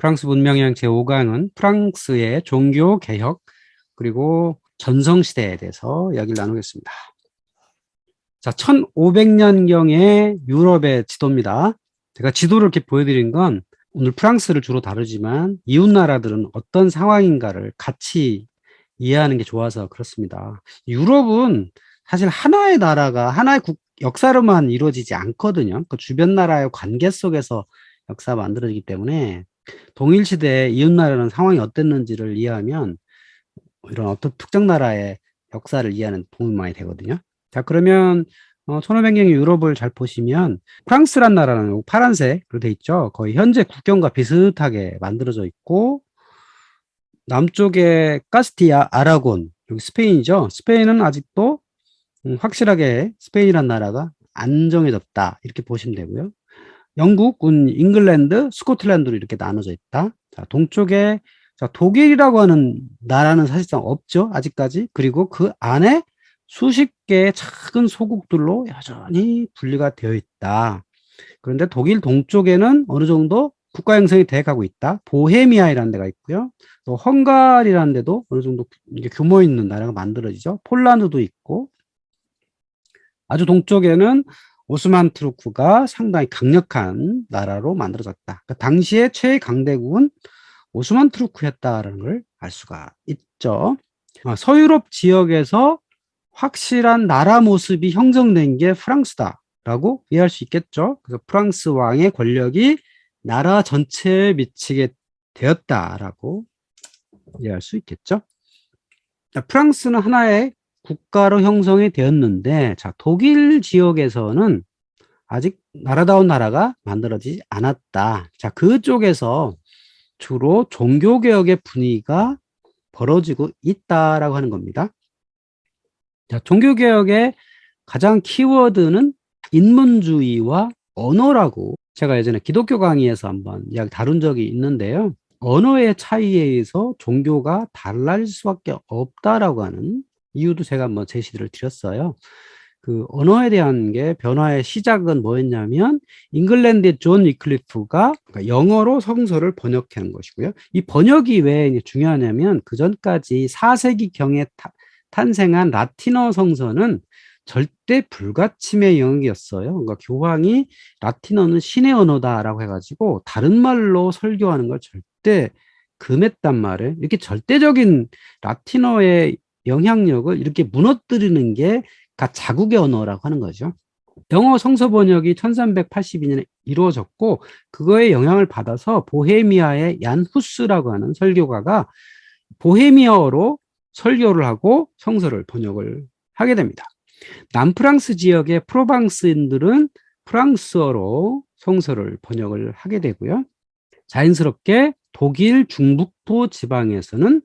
프랑스 문명여행 제5강은 프랑스의 종교 개혁 그리고 전성시대에 대해서 이야기를 나누겠습니다. 자, 1500년경의 유럽의 지도입니다. 제가 지도를 이렇게 보여드린 건 오늘 프랑스를 주로 다루지만 이웃 나라들은 어떤 상황인가를 같이 이해하는 게 좋아서 그렇습니다. 유럽은 사실 하나의 나라가 하나의 역사로만 이루어지지 않거든요. 그 주변 나라의 관계 속에서 역사가 만들어지기 때문에 동일시대에 이웃 나라는 상황이 어땠는지를 이해하면 이런 어떤 특정 나라의 역사를 이해하는 도움이 많이 되거든요. 자, 그러면 1500년의 유럽을 잘 보시면 프랑스란 나라는 파란색으로 돼 있죠. 거의 현재 국경과 비슷하게 만들어져 있고 남쪽에 카스티아, 아라곤, 여기 스페인이죠. 스페인은 아직도 확실하게 스페인이란 나라가 안정해졌다. 이렇게 보시면 되고요. 영국은 잉글랜드, 스코틀랜드로 이렇게 나눠져 있다. 자, 동쪽에 자, 독일이라고 하는 나라는 사실상 없죠. 아직까지. 그리고 그 안에 수십 개의 작은 소국들로 여전히 분리가 되어 있다. 그런데 독일 동쪽에는 어느 정도 국가 형성이 돼 가고 있다. 보헤미아이라는 데가 있고요. 또 헝가리라는 데도 어느 정도 규모 있는 나라가 만들어지죠. 폴란드도 있고 아주 동쪽에는 오스만 투르크가 상당히 강력한 나라로 만들어졌다. 그 당시에 최강대국은 오스만 투르크였다라는 걸 알 수가 있죠. 서유럽 지역에서 확실한 나라 모습이 형성된 게 프랑스다라고 이해할 수 있겠죠. 그래서 프랑스 왕의 권력이 나라 전체에 미치게 되었다라고 이해할 수 있겠죠. 프랑스는 하나의 국가로 형성이 되었는데, 자, 독일 지역에서는 아직 나라다운 나라가 만들어지지 않았다. 자, 그쪽에서 주로 종교개혁의 분위기가 벌어지고 있다라고 하는 겁니다. 자, 종교개혁의 가장 키워드는 인문주의와 언어라고 제가 예전에 기독교 강의에서 한번 이야기 다룬 적이 있는데요. 언어의 차이에 의해서 종교가 달라질 수밖에 없다라고 하는 이유도 제가 한번 제시를 드렸어요. 그 언어에 대한 게 변화의 시작은 뭐였냐면 잉글랜드의 존 위클리프가 영어로 성서를 번역한 것이고요. 이 번역이 왜 중요하냐면 그 전까지 4세기경에 탄생한 라틴어 성서는 절대 불가침의 영역이었어요. 그러니까 교황이 라틴어는 신의 언어다라고 해가지고 다른 말로 설교하는 걸 절대 금했단 말이에요. 이렇게 절대적인 라틴어의 영향력을 이렇게 무너뜨리는 게 자국의 언어라고 하는 거죠. 영어 성서 번역이 1382년에 이루어졌고 그거에 영향을 받아서 보헤미아의 얀 후스라고 하는 설교가가 보헤미아어로 설교를 하고 성서를 번역을 하게 됩니다. 남프랑스 지역의 프로방스인들은 프랑스어로 성서를 번역을 하게 되고요. 자연스럽게 독일 중북부 지방에서는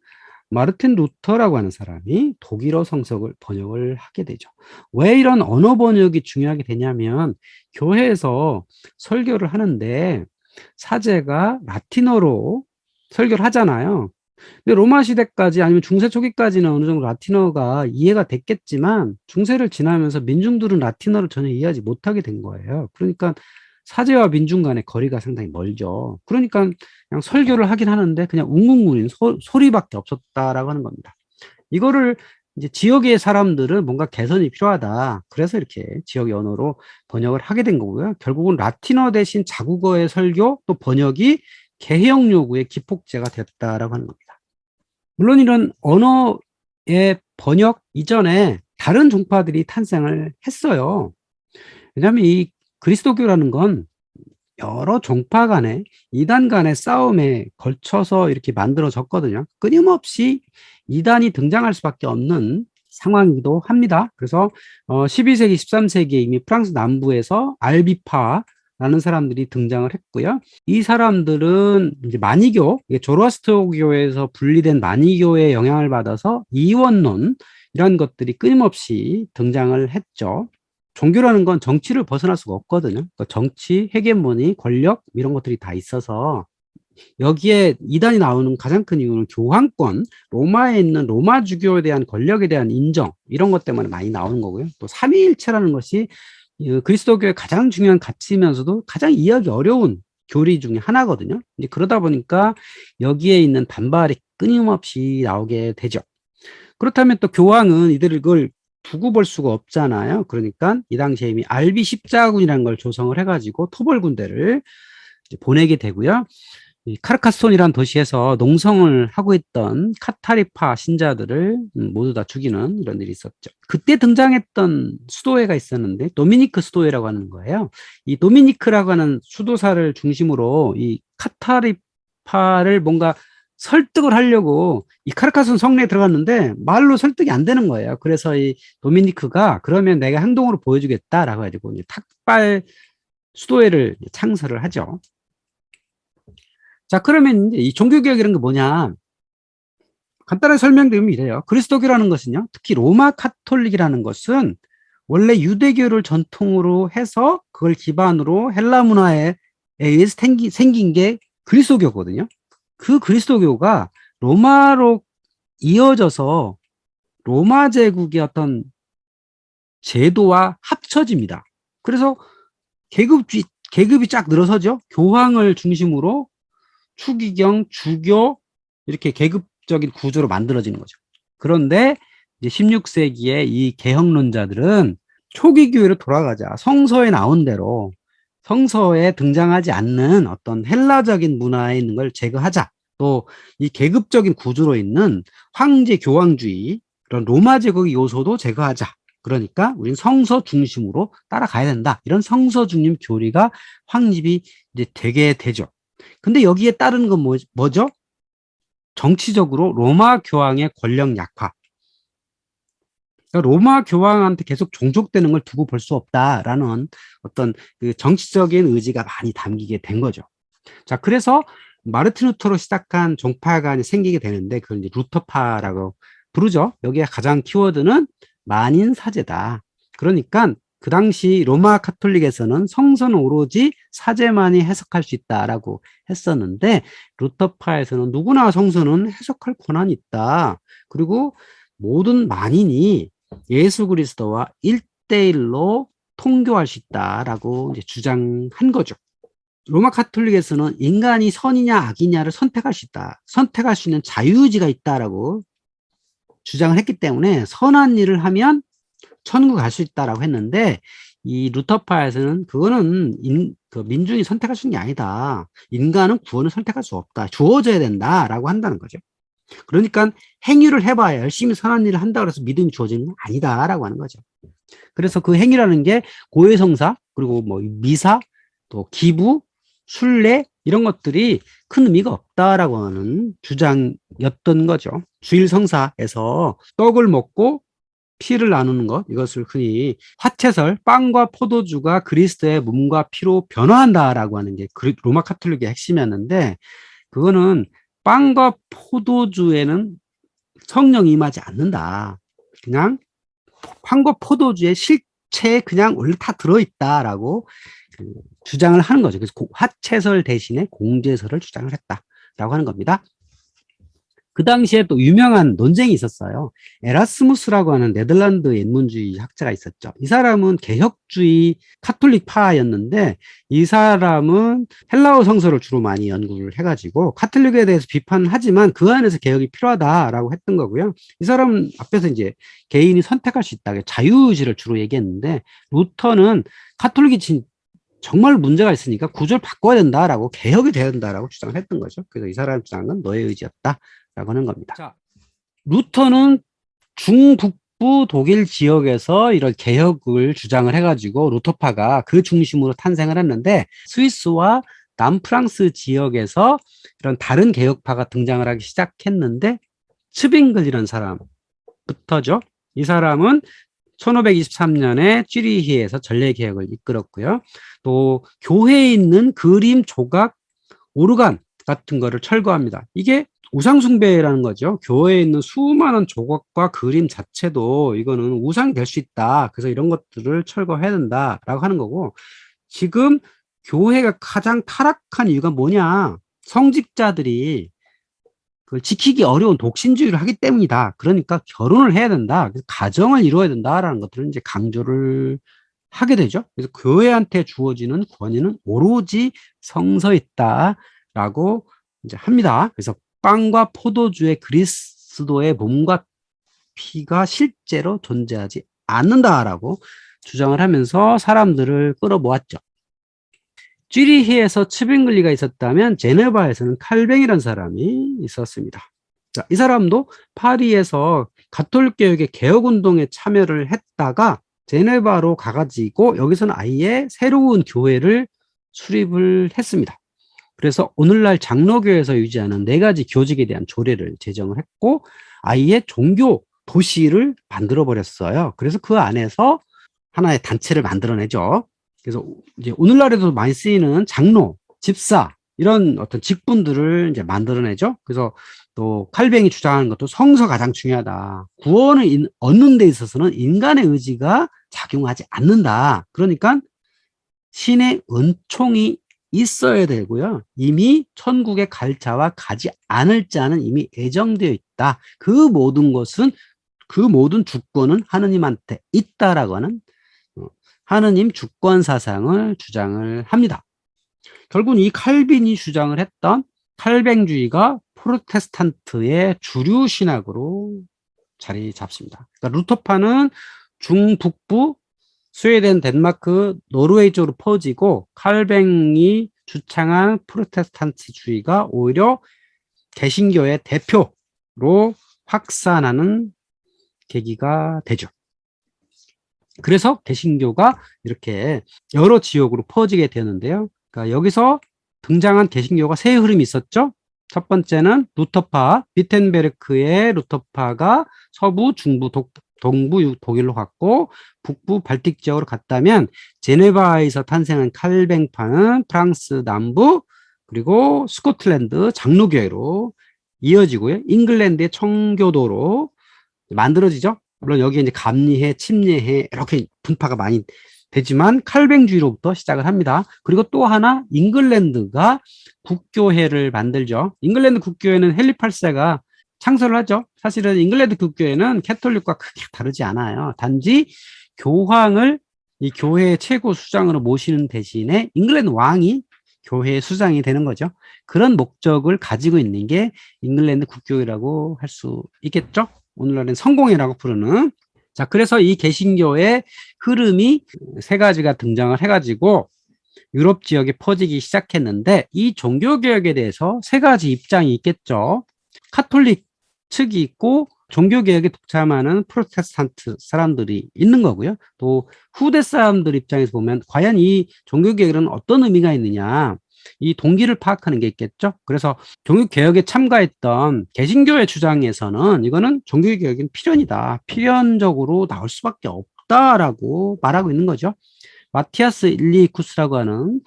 마르틴 루터라고 하는 사람이 독일어 성서를 번역을 하게 되죠. 왜 이런 언어 번역이 중요하게 되냐면 교회에서 설교를 하는데 사제가 라틴어로 설교를 하잖아요. 근데 로마 시대까지 아니면 중세 초기까지는 어느 정도 라틴어가 이해가 됐겠지만 중세를 지나면서 민중들은 라틴어를 전혀 이해하지 못하게 된 거예요. 그러니까 사제와 민중 간의 거리가 상당히 멀죠. 그러니까 그냥 설교를 하긴 하는데 그냥 웅웅거리는 소리밖에 없었다라고 하는 겁니다. 이거를 이제 지역의 사람들은 뭔가 개선이 필요하다. 그래서 이렇게 지역의 언어로 번역을 하게 된 거고요. 결국은 라틴어 대신 자국어의 설교 또 번역이 개혁 요구의 기폭제가 됐다라고 하는 겁니다. 물론 이런 언어의 번역 이전에 다른 종파들이 탄생을 했어요. 왜냐하면 이 그리스도교라는 건 여러 종파 간의 이단 간의 싸움에 걸쳐서 이렇게 만들어졌거든요. 끊임없이 이단이 등장할 수밖에 없는 상황이기도 합니다. 그래서 12세기, 13세기에 이미 프랑스 남부에서 알비파라는 사람들이 등장을 했고요. 이 사람들은 이제 마니교, 조로아스터교에서 분리된 마니교의 영향을 받아서 이원론 이런 것들이 끊임없이 등장을 했죠. 종교라는 건 정치를 벗어날 수가 없거든요. 그러니까 정치, 헤게모니, 권력 이런 것들이 다 있어서 여기에 이단이 나오는 가장 큰 이유는 교황권, 로마에 있는 로마 주교에 대한 권력에 대한 인정 이런 것 때문에 많이 나오는 거고요. 또 삼위일체라는 것이 그리스도교의 가장 중요한 가치이면서도 가장 이해하기 어려운 교리 중에 하나거든요. 이제 그러다 보니까 여기에 있는 반발이 끊임없이 나오게 되죠. 그렇다면 또 교황은 이들을 그걸 두고 볼 수가 없잖아요. 그러니까 이 당시에 이미 알비 십자군이라는 걸 조성을 해가지고 토벌 군대를 보내게 되고요. 이 카르카손이라는 도시에서 농성을 하고 있던 카타리파 신자들을 모두 다 죽이는 이런 일이 있었죠. 그때 등장했던 수도회가 있었는데 도미니크 수도회라고 하는 거예요. 이 도미니크라고 하는 수도사를 중심으로 이 카타리파를 뭔가 설득을 하려고 이 카르카손 성내에 들어갔는데 말로 설득이 안 되는 거예요. 그래서 이 도미니크가 그러면 내가 행동으로 보여주겠다라고 해가지고 이제 탁발 수도회를 창설을 하죠. 자, 그러면 이제 이 종교개혁이라는 게 뭐냐? 간단하게 설명드리면 이래요. 그리스도교라는 것은요, 특히 로마 카톨릭이라는 것은 원래 유대교를 전통으로 해서 그걸 기반으로 헬라 문화에 의해서 생긴 게 그리스도교거든요. 그 그리스도교가 로마로 이어져서 로마 제국의 어떤 제도와 합쳐집니다. 그래서 계급이 쫙 늘어서죠. 교황을 중심으로 추기경, 주교 이렇게 계급적인 구조로 만들어지는 거죠. 그런데 이제 16세기에 이 개혁론자들은 초기 교회로 돌아가자. 성서에 나온 대로 성서에 등장하지 않는 어떤 헬라적인 문화에 있는 걸 제거하자. 또 이 계급적인 구조로 있는 황제 교황주의 그런 로마 제국의 요소도 제거하자. 그러니까 우리는 성서 중심으로 따라가야 된다. 이런 성서 중심 교리가 확립이 이제 되게 되죠. 근데 여기에 따르는 건 뭐죠? 정치적으로 로마 교황의 권력 약화. 그러니까 로마 교황한테 계속 종속되는 걸 두고 볼 수 없다라는 어떤 그 정치적인 의지가 많이 담기게 된 거죠. 자, 그래서 마르틴 루터로 시작한 종파가 생기게 되는데 그걸 이제 루터파라고 부르죠. 여기에 가장 키워드는 만인 사제다. 그러니까 그 당시 로마 카톨릭에서는 성서는 오로지 사제만이 해석할 수 있다라고 했었는데 루터파에서는 누구나 성서는 해석할 권한이 있다. 그리고 모든 만인이 예수 그리스도와 1대1로 통교할 수 있다라고 이제 주장한 거죠. 로마 카톨릭에서는 인간이 선이냐 악이냐를 선택할 수 있다. 선택할 수 있는 자유의지가 있다라고 주장을 했기 때문에 선한 일을 하면 천국 갈 수 있다라고 했는데 이 루터파에서는 그거는 그 민중이 선택할 수 있는 게 아니다. 인간은 구원을 선택할 수 없다. 주어져야 된다라고 한다는 거죠. 그러니까 행위를 해봐야 열심히 선한 일을 한다고 해서 믿음이 주어지는 건 아니다라고 하는 거죠. 그래서 그 행위라는 게 고해성사 그리고 뭐 미사 또 기부 순례 이런 것들이 큰 의미가 없다라고 하는 주장이었던 거죠. 주일 성사에서 떡을 먹고 피를 나누는 것, 이것을 흔히 화채설, 빵과 포도주가 그리스도의 몸과 피로 변화한다라고 하는 게 로마 카톨릭의 핵심이었는데 그거는 빵과 포도주에는 성령이 임하지 않는다. 그냥 빵과 포도주의 실체에 그냥 원래 다 들어있다라고 주장을 하는 거죠. 그래서 화채설 대신에 공제설을 주장을 했다라고 하는 겁니다. 그 당시에 또 유명한 논쟁이 있었어요. 에라스무스라고 하는 네덜란드 인문주의 학자가 있었죠. 이 사람은 개혁주의 카톨릭파였는데 이 사람은 헬라어 성서를 주로 많이 연구를 해가지고 카톨릭에 대해서 비판을 하지만 그 안에서 개혁이 필요하다라고 했던 거고요. 이 사람은 앞에서 이제 개인이 선택할 수 있다. 자유의지를 주로 얘기했는데 루터는 카톨릭이 정말 문제가 있으니까 구조를 바꿔야 된다라고 개혁이 돼야 된다라고 주장을 했던 거죠. 그래서 이 사람 주장은 건 너의 의지였다. 라고 하는 겁니다. 자, 루터는 중북부 독일 지역에서 이런 개혁을 주장을 해가지고 루터파가 그 중심으로 탄생을 했는데 스위스와 남프랑스 지역에서 이런 다른 개혁파가 등장을 하기 시작했는데 츠빙글이라는 사람부터죠. 이 사람은 1523년에 쥐리히에서 전례개혁을 이끌었고요. 또 교회에 있는 그림, 조각, 오르간 같은 거를 철거합니다. 이게 우상숭배라는 거죠. 교회에 있는 수많은 조각과 그림 자체도 이거는 우상이 될 수 있다. 그래서 이런 것들을 철거해야 된다라고 하는 거고 지금 교회가 가장 타락한 이유가 뭐냐. 성직자들이 그걸 지키기 어려운 독신주의를 하기 때문이다. 그러니까 결혼을 해야 된다. 가정을 이루어야 된다라는 것들을 이제 강조를 하게 되죠. 그래서 교회한테 주어지는 권위는 오로지 성서에 있다라고 이제 합니다. 그래서 빵과 포도주의 그리스도의 몸과 피가 실제로 존재하지 않는다라고 주장을 하면서 사람들을 끌어모았죠. 쥐리히에서 츠빙글리가 있었다면 제네바에서는 칼뱅이라는 사람이 있었습니다. 자, 이 사람도 파리에서 가톨릭 개혁의 개혁운동에 참여를 했다가 제네바로 가가지고 여기서는 아예 새로운 교회를 수립을 했습니다. 그래서 오늘날 장로교에서 유지하는 4가지 교직에 대한 조례를 제정을 했고 아예 종교 도시를 만들어 버렸어요. 그래서 그 안에서 하나의 단체를 만들어내죠. 그래서 이제 오늘날에도 많이 쓰이는 장로, 집사 이런 어떤 직분들을 이제 만들어내죠. 그래서 또 칼뱅이 주장하는 것도 성서 가장 중요하다. 구원을 얻는 데 있어서는 인간의 의지가 작용하지 않는다. 그러니까 신의 은총이 있어야 되고요. 이미 천국에 갈 자와 가지 않을 자는 이미 예정되어 있다. 그 모든 것은 그 모든 주권은 하느님한테 있다라고 하는 하느님 주권 사상을 주장을 합니다. 결국은 이 칼빈이 주장을 했던 칼뱅주의가 프로테스탄트의 주류 신학으로 자리 잡습니다. 그러니까 루터파는 중북부 스웨덴, 덴마크, 노르웨이 쪽으로 퍼지고 칼뱅이 주창한 프로테스탄트주의가 오히려 개신교의 대표로 확산하는 계기가 되죠. 그래서 개신교가 이렇게 여러 지역으로 퍼지게 되는데요. 그러니까 여기서 등장한 개신교가 세 흐름이 있었죠. 첫 번째는 루터파, 비텐베르크의 루터파가 서부, 중부, 동부 독일로 갔고 북부 발틱 지역으로 갔다면 제네바에서 탄생한 칼뱅파는 프랑스 남부 그리고 스코틀랜드 장로교회로 이어지고요. 잉글랜드의 청교도로 만들어지죠. 물론 여기에 이제 감리회, 침례회 이렇게 분파가 많이 되지만 칼뱅주의로부터 시작을 합니다. 그리고 또 하나 잉글랜드가 국교회를 만들죠. 잉글랜드 국교회는 헨리 8세가 창설을 하죠. 사실은 잉글랜드 국교회는 캐톨릭과 크게 다르지 않아요. 단지 교황을 이 교회의 최고 수장으로 모시는 대신에 잉글랜드 왕이 교회의 수장이 되는 거죠. 그런 목적을 가지고 있는 게 잉글랜드 국교회라고 할 수 있겠죠. 오늘날은 성공회라고 부르는. 자, 그래서 이 개신교의 흐름이 3가지가 등장을 해가지고 유럽 지역에 퍼지기 시작했는데 이 종교개혁에 대해서 3가지 입장이 있겠죠. 카톨릭 측이 있고 종교개혁에 독참하는 프로테스탄트 사람들이 있는 거고요. 또 후대 사람들 입장에서 보면 과연 이 종교개혁은 어떤 의미가 있느냐 이 동기를 파악하는 게 있겠죠. 그래서 종교개혁에 참가했던 개신교의 주장에서는 이거는 종교개혁은 필연이다. 필연적으로 나올 수밖에 없다라고 말하고 있는 거죠. 마티아스 일리쿠스라고 하는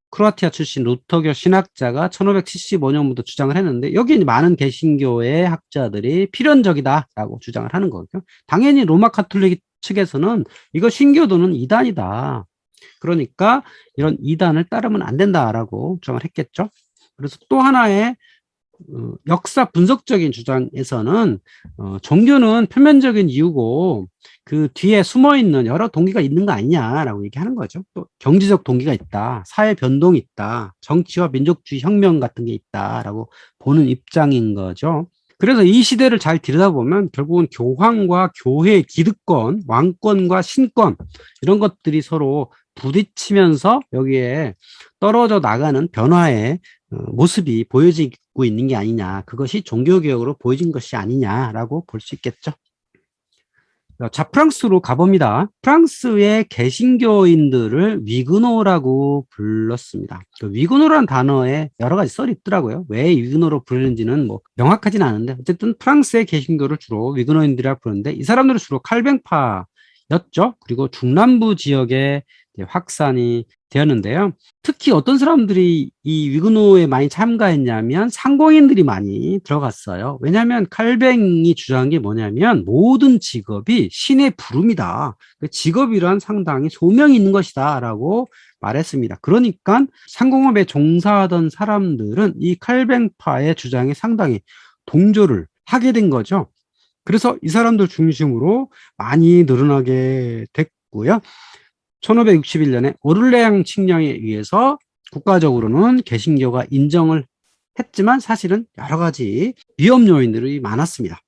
크로아티아 출신 루터교 신학자가 1575년부터 주장을 했는데 여기 많은 개신교의 학자들이 필연적이다라고 주장을 하는 거죠. 당연히 로마 카톨릭 측에서는 이거 신교도는 이단이다. 그러니까 이런 이단을 따르면 안 된다라고 주장을 했겠죠. 그래서 또 하나의 역사 분석적인 주장에서는 종교는 표면적인 이유고 그 뒤에 숨어있는 여러 동기가 있는 거 아니냐라고 얘기하는 거죠. 또 경제적 동기가 있다, 사회 변동이 있다, 정치와 민족주의 혁명 같은 게 있다라고 보는 입장인 거죠. 그래서 이 시대를 잘 들여다보면 결국은 교황과 교회의 기득권, 왕권과 신권 이런 것들이 서로 부딪히면서 여기에 떨어져 나가는 변화의 모습이 보여지고 있는 게 아니냐. 그것이 종교개혁으로 보여진 것이 아니냐라고 볼 수 있겠죠. 자, 프랑스로 가봅니다. 프랑스의 개신교인들을 위그노라고 불렀습니다. 그 위그노라는 단어에 여러 가지 썰이 있더라고요. 왜 위그노로 부르는지는 뭐 명확하지는 않은데 어쨌든 프랑스의 개신교를 주로 위그노인들이라고 부르는데 이 사람들은 주로 칼뱅파였죠. 그리고 중남부 지역에 확산이 되었는데요. 특히 어떤 사람들이 이 위그노에 많이 참가했냐면 상공인들이 많이 들어갔어요. 왜냐하면 칼뱅이 주장한 게 뭐냐면 모든 직업이 신의 부름이다. 그 직업이란 상당히 소명이 있는 것이다 라고 말했습니다. 그러니까 상공업에 종사하던 사람들은 이 칼뱅파의 주장에 상당히 동조를 하게 된 거죠. 그래서 이 사람들 중심으로 많이 늘어나게 됐고요. 1561년에 오를레앙 칙령에 의해서 국가적으로는 개신교가 인정을 했지만 사실은 여러 가지 위험 요인들이 많았습니다.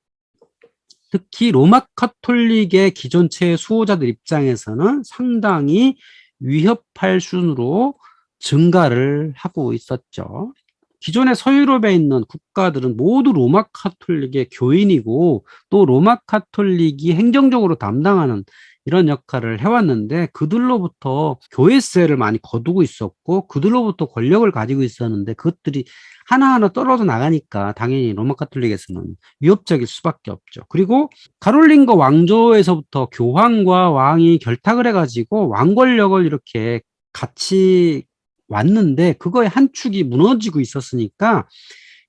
특히 로마 카톨릭의 기존체 수호자들 입장에서는 상당히 위협할 순으로 증가를 하고 있었죠. 기존의 서유럽에 있는 국가들은 모두 로마 카톨릭의 교인이고 또 로마 카톨릭이 행정적으로 담당하는 이런 역할을 해왔는데 그들로부터 교회세를 많이 거두고 있었고 그들로부터 권력을 가지고 있었는데 그것들이 하나하나 떨어져 나가니까 당연히 로마 카톨릭에서는 위협적일 수밖에 없죠. 그리고 카롤린거 왕조에서부터 교황과 왕이 결탁을 해가지고 왕 권력을 이렇게 같이 왔는데 그거의 한 축이 무너지고 있었으니까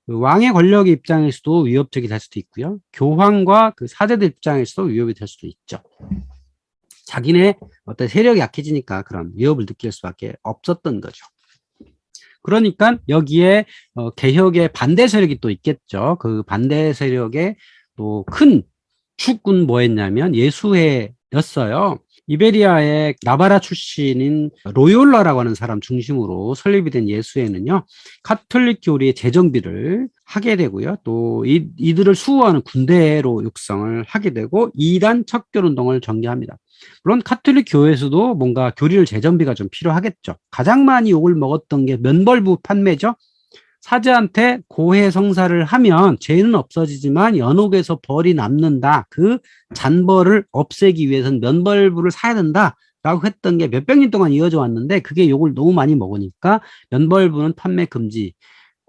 그 왕의 권력의 입장에서도 위협적이 될 수도 있고요. 교황과 그 사제들 입장에서도 위협이 될 수도 있죠. 자기네 어떤 세력이 약해지니까 그런 위협을 느낄 수밖에 없었던 거죠. 그러니까 여기에 개혁의 반대 세력이 또 있겠죠. 그 반대 세력의 또 큰 축은 뭐였냐면 예수회였어요. 이베리아의 나바라 출신인 로욜라라고 하는 사람 중심으로 설립이 된 예수회는요, 카톨릭 교리의 재정비를 하게 되고요. 또 이들을 수호하는 군대로 육성을 하게 되고 이단 척결운동을 전개합니다. 물론 카톨릭 교회에서도 뭔가 교리를 재정비가 좀 필요하겠죠. 가장 많이 욕을 먹었던 게 면벌부 판매죠. 사제한테 고해 성사를 하면 죄는 없어지지만 연옥에서 벌이 남는다. 그 잔벌을 없애기 위해서는 면벌부를 사야 된다라고 했던 게 몇백 년 동안 이어져 왔는데 그게 욕을 너무 많이 먹으니까 면벌부는 판매 금지를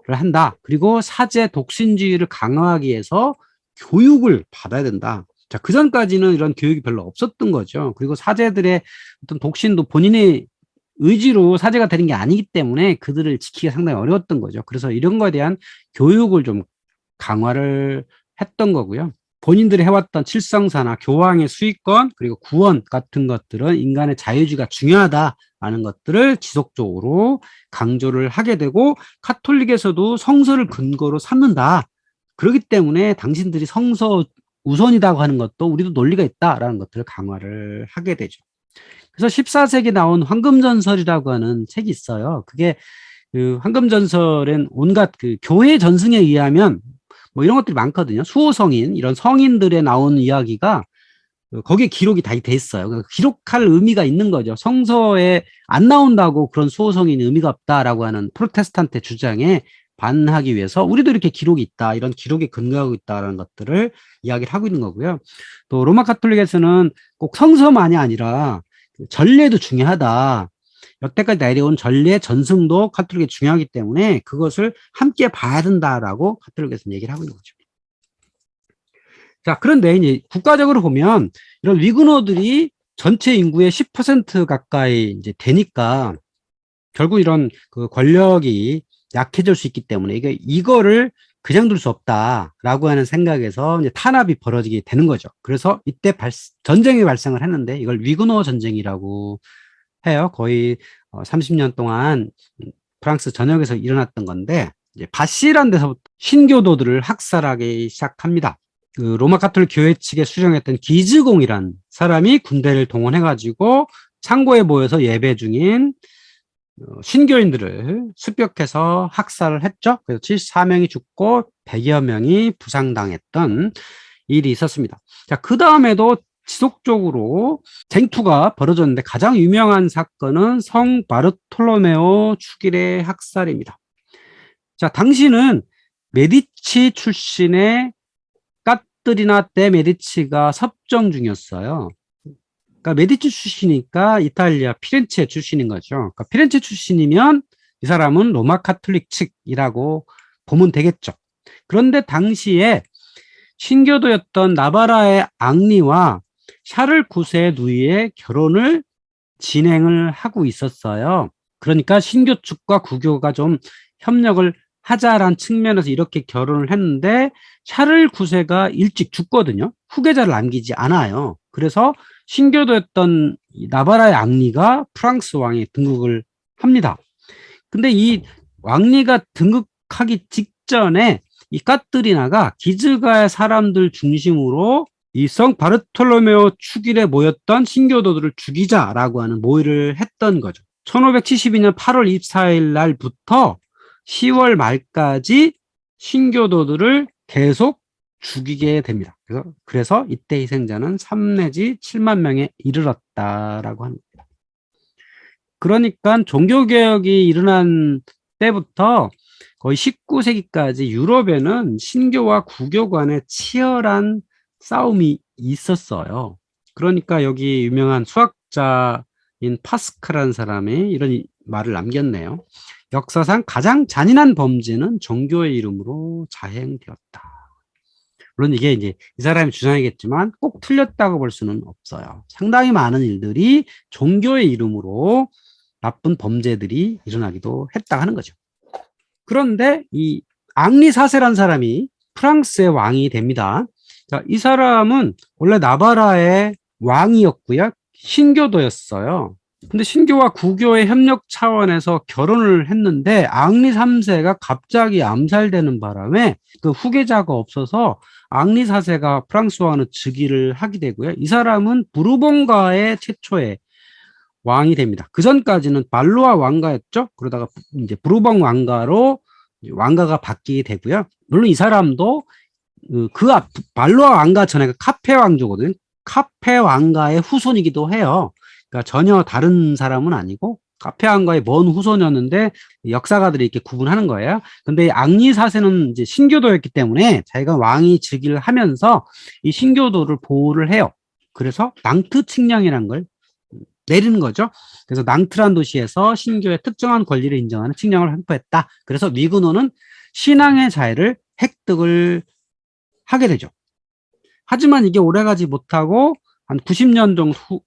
한다. 그리고 사제 독신주의를 강화하기 위해서 교육을 받아야 된다. 자, 그 전까지는 이런 교육이 별로 없었던 거죠. 그리고 사제들의 어떤 독신도 본인의 의지로 사제가 되는 게 아니기 때문에 그들을 지키기가 상당히 어려웠던 거죠. 그래서 이런 거에 대한 교육을 좀 강화를 했던 거고요. 본인들이 해왔던 칠성사나 교황의 수익권 그리고 구원 같은 것들은 인간의 자유주의가 중요하다라는 것들을 지속적으로 강조를 하게 되고 카톨릭에서도 성서를 근거로 삼는다. 그렇기 때문에 당신들이 성서 우선이라고 하는 것도 우리도 논리가 있다라는 것들을 강화를 하게 되죠. 그래서 14세기 나온 황금전설이라고 하는 책이 있어요. 그게 그 황금전설은 온갖 그 교회 전승에 의하면 뭐 이런 것들이 많거든요. 수호성인 이런 성인들에 나온 이야기가 거기에 기록이 다 돼 있어요. 그러니까 기록할 의미가 있는 거죠. 성서에 안 나온다고 그런 수호성인이 의미가 없다라고 하는 프로테스탄트 주장에 반하기 위해서 우리도 이렇게 기록이 있다. 이런 기록에 근거하고 있다라는 것들을 이야기를 하고 있는 거고요. 또 로마 카톨릭에서는 꼭 성서만이 아니라 전례도 중요하다. 여태까지 내려온 전례, 전승도 카톨릭이 중요하기 때문에 그것을 함께 봐야 된다라고 카톨릭에서는 얘기를 하고 있는 거죠. 자, 그런데 이제 국가적으로 보면 이런 위그노들이 전체 인구의 10% 가까이 이제 되니까 결국 이런 그 권력이 약해질 수 있기 때문에 이거를 그냥 둘 수 없다라고 하는 생각에서 이제 탄압이 벌어지게 되는 거죠. 그래서 이때 전쟁이 발생을 했는데 이걸 위그노 전쟁이라고 해요. 거의 30년 동안 프랑스 전역에서 일어났던 건데 이제 바시라는 데서부터 신교도들을 학살하기 시작합니다. 그 로마 카톨릭 교회 측에 수령했던 기즈공이란 사람이 군대를 동원해가지고 창고에 모여서 예배 중인 신교인들을 습격해서 학살을 했죠. 그래서 74명이 죽고 100여 명이 부상당했던 일이 있었습니다. 자, 그 다음에도 지속적으로 쟁투가 벌어졌는데 가장 유명한 사건은 성 바르톨로메오 축일의 학살입니다. 자, 당시는 메디치 출신의 까뜨리나 데 메디치가 섭정 중이었어요. 그러니까 메디치 출신이니까 이탈리아 피렌체 출신인 거죠. 그러니까 피렌체 출신이면 이 사람은 로마 카톨릭 측이라고 보면 되겠죠. 그런데 당시에 신교도였던 나바라의 앙리와 샤를 9세 누이의 결혼을 진행을 하고 있었어요. 그러니까 신교 측과 구교가 좀 협력을 하자라는 측면에서 이렇게 결혼을 했는데 샤를 9세가 일찍 죽거든요. 후계자를 남기지 않아요. 그래서 신교도였던 나바라의 앙리가 프랑스 왕에 등극을 합니다. 근데 이 왕리가 등극하기 직전에 이 까뜨리나가 기즈가의 사람들 중심으로 이 성 바르톨로메오 축일에 모였던 신교도들을 죽이자라고 하는 모의를 했던 거죠. 1572년 8월 24일 날부터 10월 말까지 신교도들을 계속 죽이게 됩니다. 그래서 이때 희생자는 3 내지 7만 명에 이르렀다라고 합니다. 그러니까 종교개혁이 일어난 때부터 거의 19세기까지 유럽에는 신교와 구교 간의 치열한 싸움이 있었어요. 그러니까 여기 유명한 수학자인 파스칼이라는 사람이 이런 말을 남겼네요. 역사상 가장 잔인한 범죄는 종교의 이름으로 자행되었다. 물론 이게 이제 이 사람이 주장이겠지만 꼭 틀렸다고 볼 수는 없어요. 상당히 많은 일들이 종교의 이름으로 나쁜 범죄들이 일어나기도 했다 하는 거죠. 그런데 이 앙리 4세라는 사람이 프랑스의 왕이 됩니다. 자, 이 사람은 원래 나바라의 왕이었고요. 신교도였어요. 근데 신교와 구교의 협력 차원에서 결혼을 했는데 앙리 3세가 갑자기 암살되는 바람에 그 후계자가 없어서 앙리 4세가 프랑스 왕을 즉위를 하게 되고요. 이 사람은 부르봉가의 최초의 왕이 됩니다. 그 전까지는 발로아 왕가였죠. 그러다가 이제 부르봉 왕가로 왕가가 바뀌게 되고요. 물론 이 사람도 발로아 왕가 전에 카페 왕조거든요. 카페 왕가의 후손이기도 해요. 그러니까 전혀 다른 사람은 아니고 카페 왕가의 먼 후손이었는데 역사가들이 이렇게 구분하는 거예요. 근데 앙리 4세는 이제 신교도였기 때문에 자기가 왕이 즉위를 하면서 이 신교도를 보호를 해요. 그래서 낭트 칙령이라는 걸 내리는 거죠. 그래서 낭트란 도시에서 신교의 특정한 권리를 인정하는 칙령을 선포했다. 그래서 위그노는 신앙의 자유를 획득을 하게 되죠. 하지만 이게 오래가지 못하고 한 90년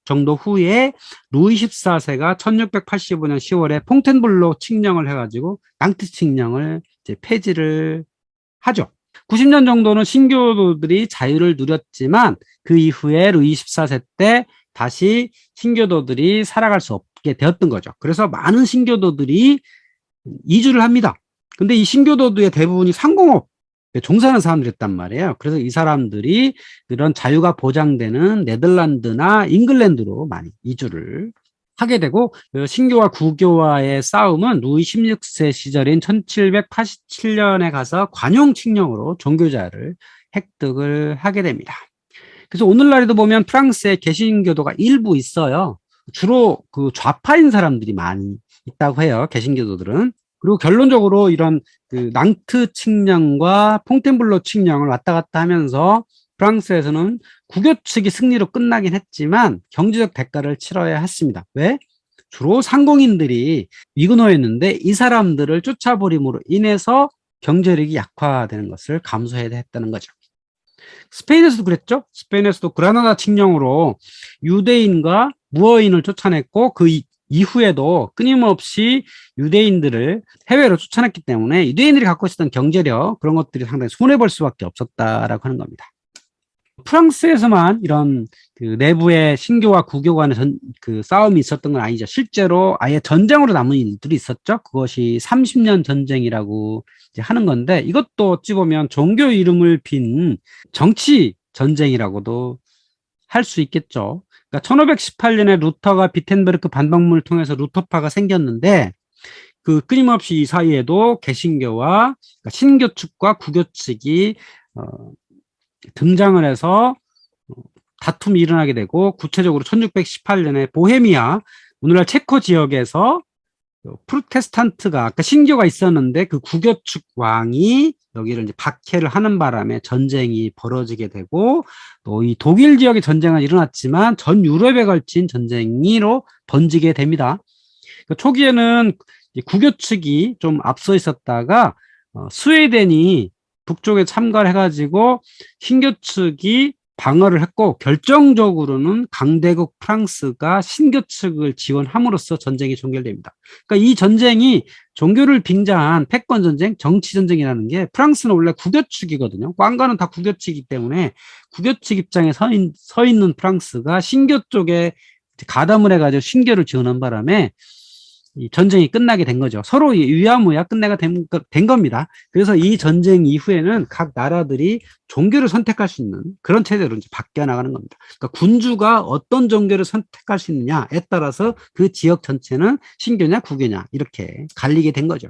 정도 후에 루이 14세가 1685년 10월에 퐁텐블로 칙령을 해가지고 낭트 칙령을 이제 폐지를 하죠. 90년 정도는 신교도들이 자유를 누렸지만 그 이후에 루이 14세 때 다시 신교도들이 살아갈 수 없게 되었던 거죠. 그래서 많은 신교도들이 이주를 합니다. 근데 이 신교도들의 대부분이 상공업 종사하는 사람들이었단 말이에요. 그래서 이 사람들이 이런 자유가 보장되는 네덜란드나 잉글랜드로 많이 이주를 하게 되고 신교와 구교와의 싸움은 루이 16세 시절인 1787년에 가서 관용 칙령으로 종교자를 획득을 하게 됩니다. 그래서 오늘날에도 보면 프랑스에 개신교도가 일부 있어요. 주로 그 좌파인 사람들이 많이 있다고 해요. 개신교도들은. 그리고 결론적으로 이런 그 낭트 칙령과 퐁텐블로 칙령을 왔다 갔다 하면서 프랑스에서는 구교 측이 승리로 끝나긴 했지만 경제적 대가를 치러야 했습니다. 왜? 주로 상공인들이 위그노였는데 이 사람들을 쫓아버림으로 인해서 경제력이 약화되는 것을 감수해야 했다는 거죠. 스페인에서도 그랬죠. 스페인에서도 그라나다 칙령으로 유대인과 무어인을 쫓아냈고 그 이후에도 끊임없이 유대인들을 해외로 쫓아냈기 때문에 유대인들이 갖고 있었던 경제력 그런 것들이 상당히 손해볼 수밖에 없었다라고 하는 겁니다. 프랑스에서만 이런 그 내부의 신교와 구교 간의 그 싸움이 있었던 건 아니죠. 실제로 아예 전쟁으로 남은 일들이 있었죠. 그것이 30년 전쟁이라고 이제 하는 건데 이것도 어찌 보면 종교 이름을 빈 정치 전쟁이라고도 할 수 있겠죠. 그러니까 1518년에 루터가 비텐베르크 반박문을 통해서 루터파가 생겼는데 그 끊임없이 이 사이에도 개신교와 그러니까 신교 측과 구교 측이 등장을 해서 다툼이 일어나게 되고 구체적으로 1618년에 보헤미아 오늘날 체코 지역에서 프로테스탄트가 아까 신교가 있었는데 그 구교 측 왕이 여기를 이제 박해를 하는 바람에 전쟁이 벌어지게 되고 또 이 독일 지역의 전쟁은 일어났지만 전 유럽에 걸친 전쟁으로 번지게 됩니다. 그러니까 초기에는 구교 측이 좀 앞서 있었다가 스웨덴이 북쪽에 참가를 해가지고 신교 측이 방어를 했고 결정적으로는 강대국 프랑스가 신교 측을 지원함으로써 전쟁이 종결됩니다. 그러니까 이 전쟁이 종교를 빙자한 패권 전쟁, 정치 전쟁이라는 게 프랑스는 원래 구교 측이거든요. 왕가는 다 구교 측이기 때문에 구교 측 입장에 서 있는 프랑스가 신교 쪽에 가담을 해가지고 신교를 지원한 바람에 이 전쟁이 끝나게 된 거죠. 서로 유야무야 끝내가 된 겁니다. 그래서 이 전쟁 이후에는 각 나라들이 종교를 선택할 수 있는 그런 체제로 이제 바뀌어 나가는 겁니다. 그러니까 군주가 어떤 종교를 선택할 수 있느냐에 따라서 그 지역 전체는 신교냐 구교냐 이렇게 갈리게 된 거죠.